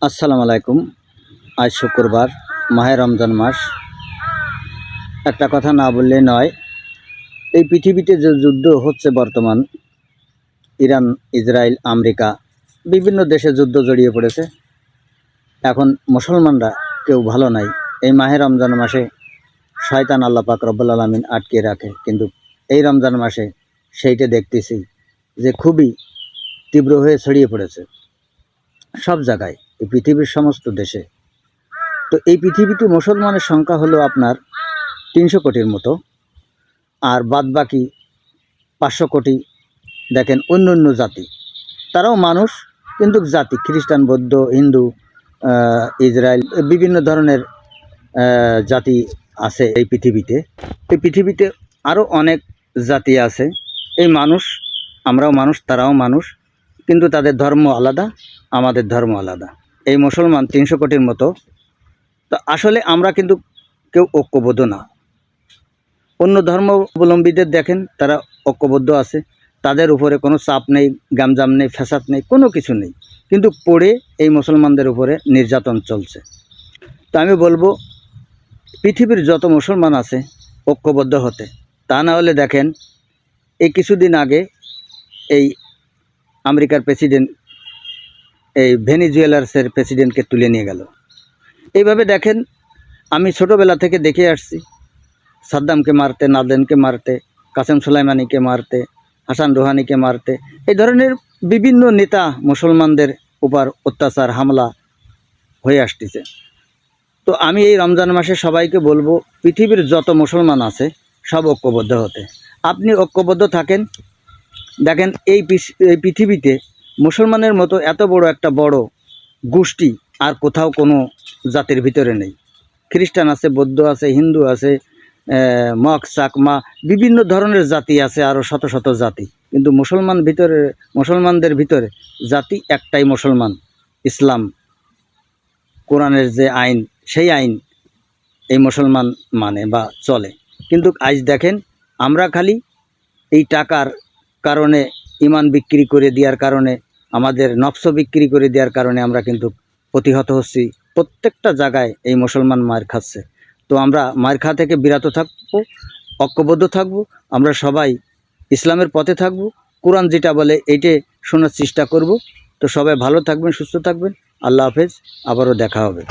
আসসালামু আলাইকুম। আজ শুক্রবার, মাহে রমজান মাস। একটা কথা না বললে নয়, এই পৃথিবীতে যে যুদ্ধ হচ্ছে বর্তমান, ইরান, ইসরায়েল, আমেরিকা, বিভিন্ন দেশে যুদ্ধ জড়িয়ে পড়েছে। এখন মুসলমানরা কেউ ভালো নাই। এই মাহে রমজান মাসে শয়তান আল্লাহ পাক রব্বুল আলামিন আটকে রাখে, কিন্তু এই রমজান মাসে সেইটা দেখতেছি যে খুবই তীব্র হয়ে ছড়িয়ে পড়েছে সব জায়গায়, এই পৃথিবীর সমস্ত দেশে। তো এই পৃথিবীতে মুসলমানের সংখ্যা হলো আপনার 300 কোটির মতো, আর বাদবাকি 500 কোটি দেখেন অন্য অন্য জাতি। তারাও মানুষ, কিন্তু জাতি খ্রিস্টান, বৌদ্ধ, হিন্দু, ইসরায়েল, বিভিন্ন ধরনের জাতি আছে এই পৃথিবীতে। এই পৃথিবীতে আরও অনেক জাতি আছে। এই মানুষ, আমরাও মানুষ, তারাও মানুষ, কিন্তু তাদের ধর্ম আলাদা, আমাদের ধর্ম আলাদা। এই মুসলমান 300 কোটির মতো। তো আসলে আমরা কিন্তু কেউ ঐক্যবদ্ধ না। অন্য ধর্মাবলম্বীদের দেখেন, তারা ঐক্যবদ্ধ আছে, তাদের উপরে কোনো চাপ নেই, গামজাম নেই, ফ্যাসাদ নেই, কোনো কিছু নেই, কিন্তু পড়ে এই মুসলমানদের উপরে নির্যাতন চলছে। তো আমি বলবো, পৃথিবীর যত মুসলমান আছে ঐক্যবদ্ধ হতে। তা না হলে দেখেন, এই কিছুদিন আগে এই আমেরিকার প্রেসিডেন্ট এই ভেনিজুয়েলার প্রেসিডেন্টকে তুলে নিয়ে গেল। এইভাবে দেখেন, আমি ছোটোবেলা থেকে দেখে আসছি সাদ্দামকে মারতে, নাদেনকে মারতে, কাসেম সুলাইমানিকে মারতে, হাসান রুহানিকে মারতে, এই ধরনের বিভিন্ন নেতা মুসলমানদের উপর অত্যাচার, হামলা হয়ে আসতেছে। তো আমি এই রমজান মাসে সবাইকে বলবো, পৃথিবীর যত মুসলমান আছে সব ঐক্যবদ্ধ হতে। আপনি ঐক্যবদ্ধ থাকেন, দেখেন এই পৃথিবীতে মুসলমানের মতো এত বড় একটা বড় গোষ্ঠী আর কোথাও কোনো জাতির ভিতরে নেই। খ্রিস্টান আছে, বৌদ্ধ আছে, হিন্দু আছে, মগ, চাকমা, বিভিন্ন ধরনের জাতি আছে, আরও শত শত জাতি, কিন্তু মুসলমানদের ভিতরে জাতি একটাই, মুসলমান। ইসলাম, কোরআনের যে আইন, সেই আইন এই মুসলমান মানে বা চলে। কিন্তু আজ দেখেন, আমরা খালি এই টাকার কারণে, ইমান বিক্রি করে দেওয়ার কারণে, আমাদের নফস বিক্রি করে দেওয়ার কারণে আমরা কিন্তু প্রতিহত হচ্ছি। প্রত্যেকটা জায়গায় এই মুসলমান মার খাচ্ছে। তো আমরা মার খাওয়া থেকে বিরত থাকবো, ঐক্যবদ্ধ থাকবো, আমরা সবাই ইসলামের পথে থাকবো, কোরআন যেটা বলে এইটে শোনার চেষ্টা করব। তো সবাই ভালো থাকবেন, সুস্থ থাকবেন। আল্লাহ হাফেজ, আবারও দেখা হবে।